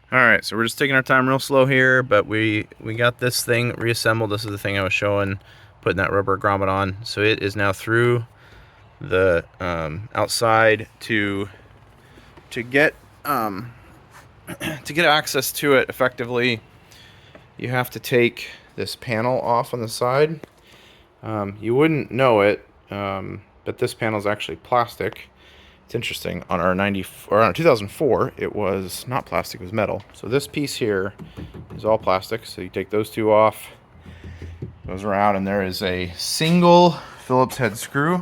Alright, so we're just taking our time real slow here, but we got this thing reassembled. This is the thing I was showing, putting that rubber grommet on. So it is now through the outside to get to get access to it effectively. You have to take this panel off on the side. You wouldn't know it, but this panel is actually plastic. It's interesting. On our 2004, it was not plastic; it was metal. So this piece here is all plastic. So you take those two off, goes around, and there is a single Phillips head screw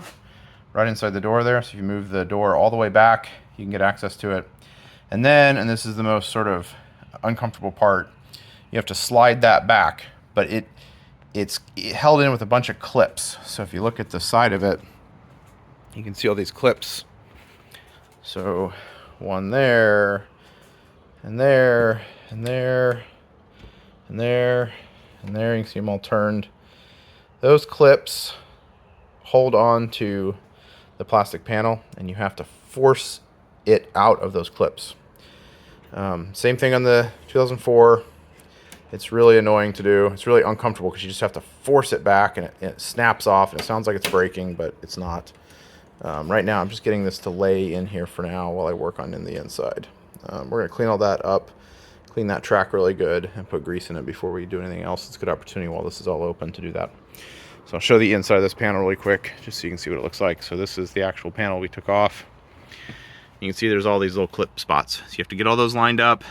right inside the door there. So if you move the door all the way back, you can get access to it. And then, and this is the most sort of uncomfortable part, you have to slide that back, but it's held in with a bunch of clips. So if you look at the side of it, you can see all these clips. So one there, and there, and there, and there, and there. You can see them all turned. Those clips hold on to the plastic panel, and you have to force it out of those clips. Same thing on the 2004. It's really annoying to do. It's really uncomfortable because you just have to force it back, and it snaps off, and it sounds like it's breaking, but it's not. Right now, I'm just getting this to lay in here for now while I work on in the inside. We're going to clean all that up, clean that track really good, and put grease in it before we do anything else. It's a good opportunity while this is all open to do that. So I'll show the inside of this panel really quick, just so you can see what it looks like. So this is the actual panel we took off. You can see there's all these little clip spots. So you have to get all those lined up,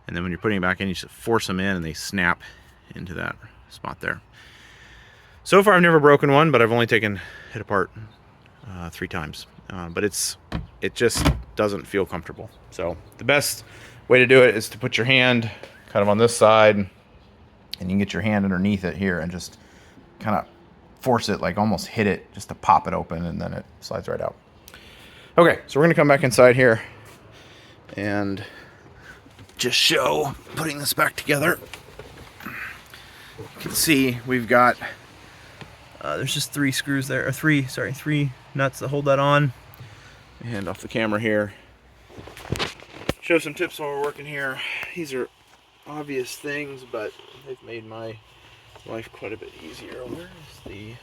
and then when you're putting it back in, you just force them in, and they snap into that spot there. So far, I've never broken one, but I've only taken it apart 3 times. But it just doesn't feel comfortable. So the best way to do it is to put your hand kind of on this side, and you can get your hand underneath it here and just kind of force it, like almost hit it, just to pop it open, and then it slides right out. Okay, so we're gonna come back inside here and just show putting this back together. You can see we've got there's just 3 screws there, or 3 nuts that hold that on. Hand off the camera here. Show some tips while we're working here. These are obvious things, but they've made my life quite a bit easier. Where's the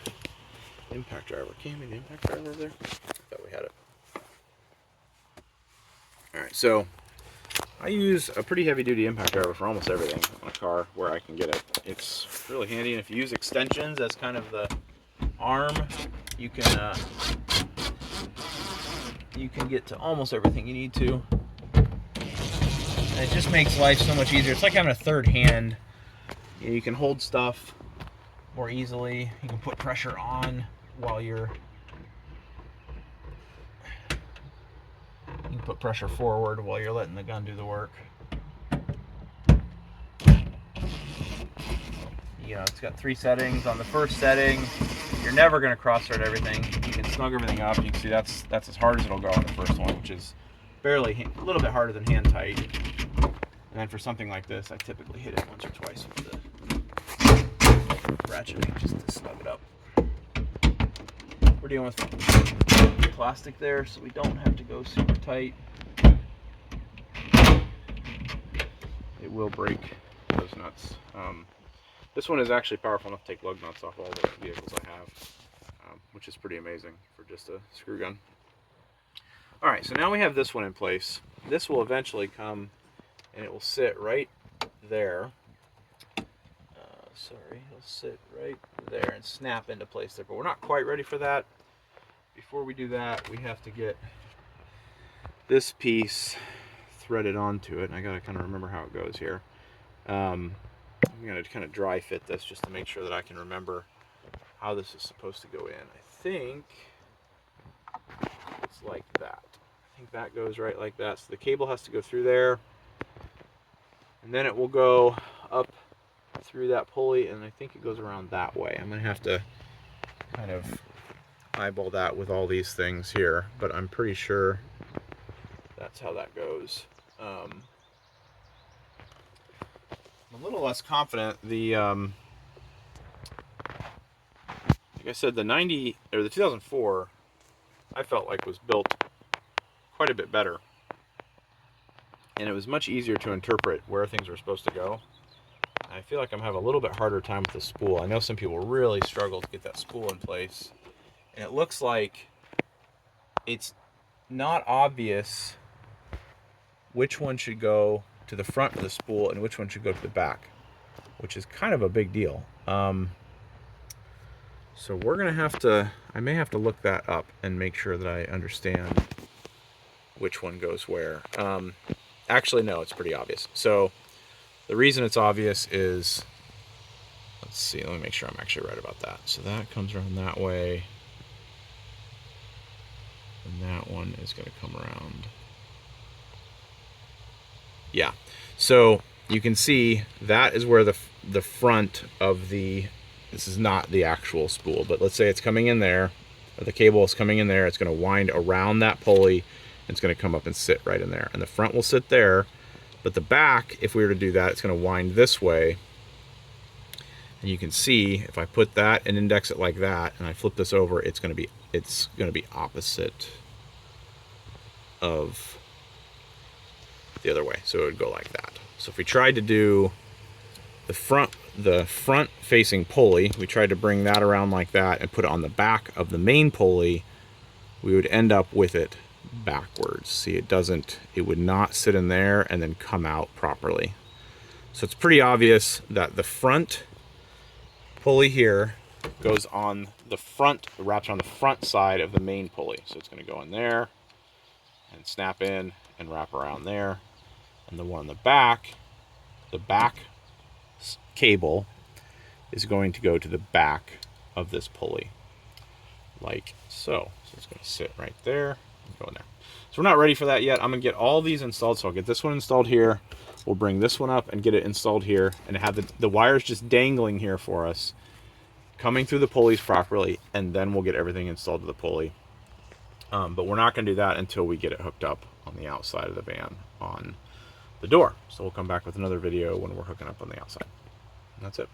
impact driver? Can we the impact driver over there? I thought we had it. Alright, so I use a pretty heavy duty impact driver for almost everything on a car where I can get it. It's really handy, and if you use extensions as kind of the arm, you can get to almost everything you need to. And it just makes life so much easier. It's like having a third hand. You can hold stuff more easily. You can put pressure on while you're... You can put pressure forward while you're letting the gun do the work. You know, it's got 3 settings. On the first setting, you're never going to cross-thread everything. You can snug everything up. You can see that's as hard as it'll go on the first one, which is barely, a little bit harder than hand tight. And then for something like this, I typically hit it once or twice with the ratcheting just to snug it up. We're dealing with plastic there, so we don't have to go super tight. It will break those nuts. This one is actually powerful enough to take lug nuts off all the vehicles I have, which is pretty amazing for just a screw gun. Alright, so now we have this one in place. This will eventually come and it will sit right there. It'll sit right there and snap into place there, but we're not quite ready for that. Before we do that, we have to get this piece threaded onto it, and I gotta kind of remember how it goes here. I'm gonna kind of dry fit this just to make sure that I can remember how this is supposed to go in. I think it's like that. I think that goes right like that. So the cable has to go through there, and then it will go up through that pulley, and I think it goes around that way. I'm gonna have to kind of eyeball that with all these things here, but I'm pretty sure that's how that goes. I'm a little less confident. The like I said, the 2004 I felt like was built quite a bit better, and it was much easier to interpret where things were supposed to go. I feel like I'm having a little bit harder time with the spool. I know some people really struggle to get that spool in place, and it looks like it's not obvious which one should go to the front of the spool and which one should go to the back, which is kind of a big deal. So we're gonna have to, I may have to look that up and make sure that I understand which one goes where. Actually, no, it's pretty obvious. So the reason it's obvious is, let's see, let me make sure I'm actually right about that. So that comes around that way, and that one is gonna come around. Yeah, so you can see that is where the front of the, this is not the actual spool, but let's say it's coming in there, or the cable is coming in there, it's going to wind around that pulley, and it's going to come up and sit right in there. And the front will sit there, but the back, if we were to do that, it's going to wind this way. And you can see, if I put that and index it like that, and I flip this over, it's going to be opposite of the other way. So it would go like that. So if we tried to do the front facing pulley, we tried to bring that around like that and put it on the back of the main pulley, we would end up with it backwards. See, it would not sit in there and then come out properly. So it's pretty obvious that the front pulley here goes on the front, wraps on the front side of the main pulley. So it's going to go in there and snap in and wrap around there. And the one on the back cable is going to go to the back of this pulley, like so. So it's going to sit right there and go in there. So we're not ready for that yet. I'm going to get all these installed. So I'll get this one installed here. We'll bring this one up and get it installed here, and have the wires just dangling here for us, coming through the pulleys properly, and then we'll get everything installed to the pulley. But we're not going to do that until we get it hooked up on the outside of the van on the door. So we'll come back with another video when we're hooking up on the outside. And that's it.